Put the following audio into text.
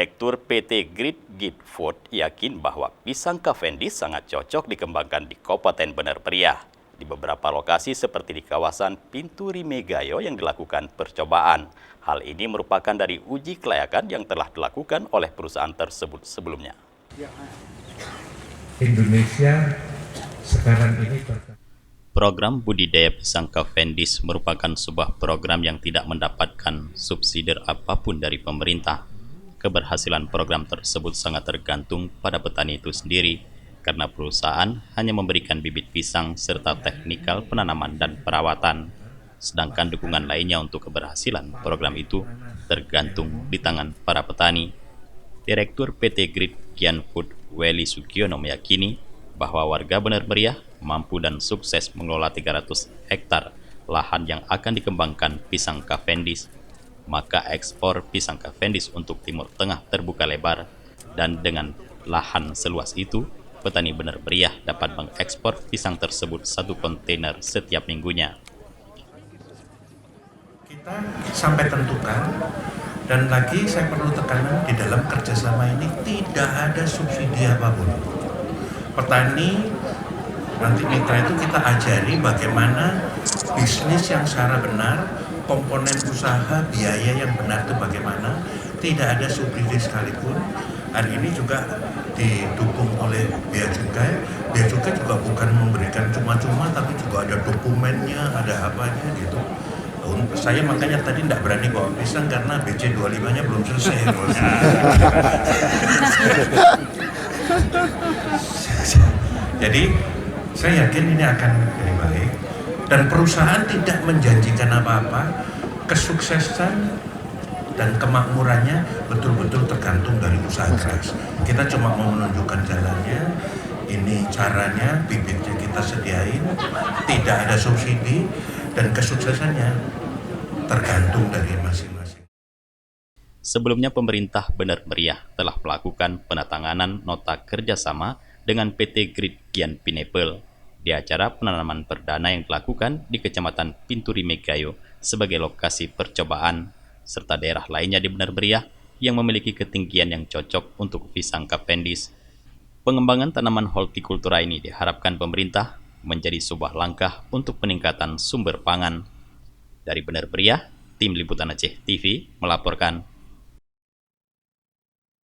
Direktur PT Grid Food yakin bahwa pisang Cavendish sangat cocok dikembangkan di Kabupaten Bener Meriah. Di beberapa lokasi seperti di kawasan Pinturi Megayo yang dilakukan percobaan. Hal ini merupakan dari uji kelayakan yang telah dilakukan oleh perusahaan tersebut sebelumnya. Indonesia sekarang ini Program budidaya pisang Cavendish merupakan sebuah program yang tidak mendapatkan subsidi apapun dari pemerintah. Keberhasilan program tersebut sangat tergantung pada petani itu sendiri, karena perusahaan hanya memberikan bibit pisang serta teknikal penanaman dan perawatan. Sedangkan dukungan lainnya untuk keberhasilan program itu tergantung di tangan para petani. Direktur PT Grid Food Weli Sugiono meyakini bahwa warga Bener Meriah mampu dan sukses mengelola 300 hektar lahan yang akan dikembangkan pisang Cavendish. Maka ekspor pisang Cavendish untuk Timur Tengah terbuka lebar, dan dengan lahan seluas itu, petani Bener Meriah dapat mengekspor pisang tersebut 1 kontainer setiap minggunya. Kita sampai tentukan, dan lagi saya perlu tekanan di dalam kerjasama ini tidak ada subsidi apapun. Petani nanti mitra itu kita ajari bagaimana bisnis yang secara benar, komponen usaha, biaya yang benar itu bagaimana, tidak ada subsidi sekalipun. Hari ini juga didukung oleh Bea Cukai. Bea Cukai juga bukan memberikan cuma-cuma, tapi juga ada dokumennya, ada apanya gitu. Saya makanya tadi tidak berani bawa pisang karena BC 25-nya belum selesai. Jadi saya yakin ini akan lebih baik. Dan perusahaan tidak menjanjikan apa-apa, kesuksesan dan kemakmurannya betul-betul tergantung dari usaha keras. Kita cuma mau menunjukkan jalannya, ini caranya, bibitnya kita sediain, tidak ada subsidi, dan kesuksesannya tergantung dari masing-masing. Sebelumnya pemerintah Bener Meriah telah melakukan penandatanganan nota kerjasama dengan PT Grid Pineapple di acara penanaman perdana yang dilakukan di Kecamatan Pinturi Megayo sebagai lokasi percobaan, serta daerah lainnya di Bener Meriah yang memiliki ketinggian yang cocok untuk pisang Cavendish. Pengembangan tanaman hortikultura ini diharapkan pemerintah menjadi sebuah langkah untuk peningkatan sumber pangan. Dari Bener Meriah, Tim Liputan Aceh TV melaporkan.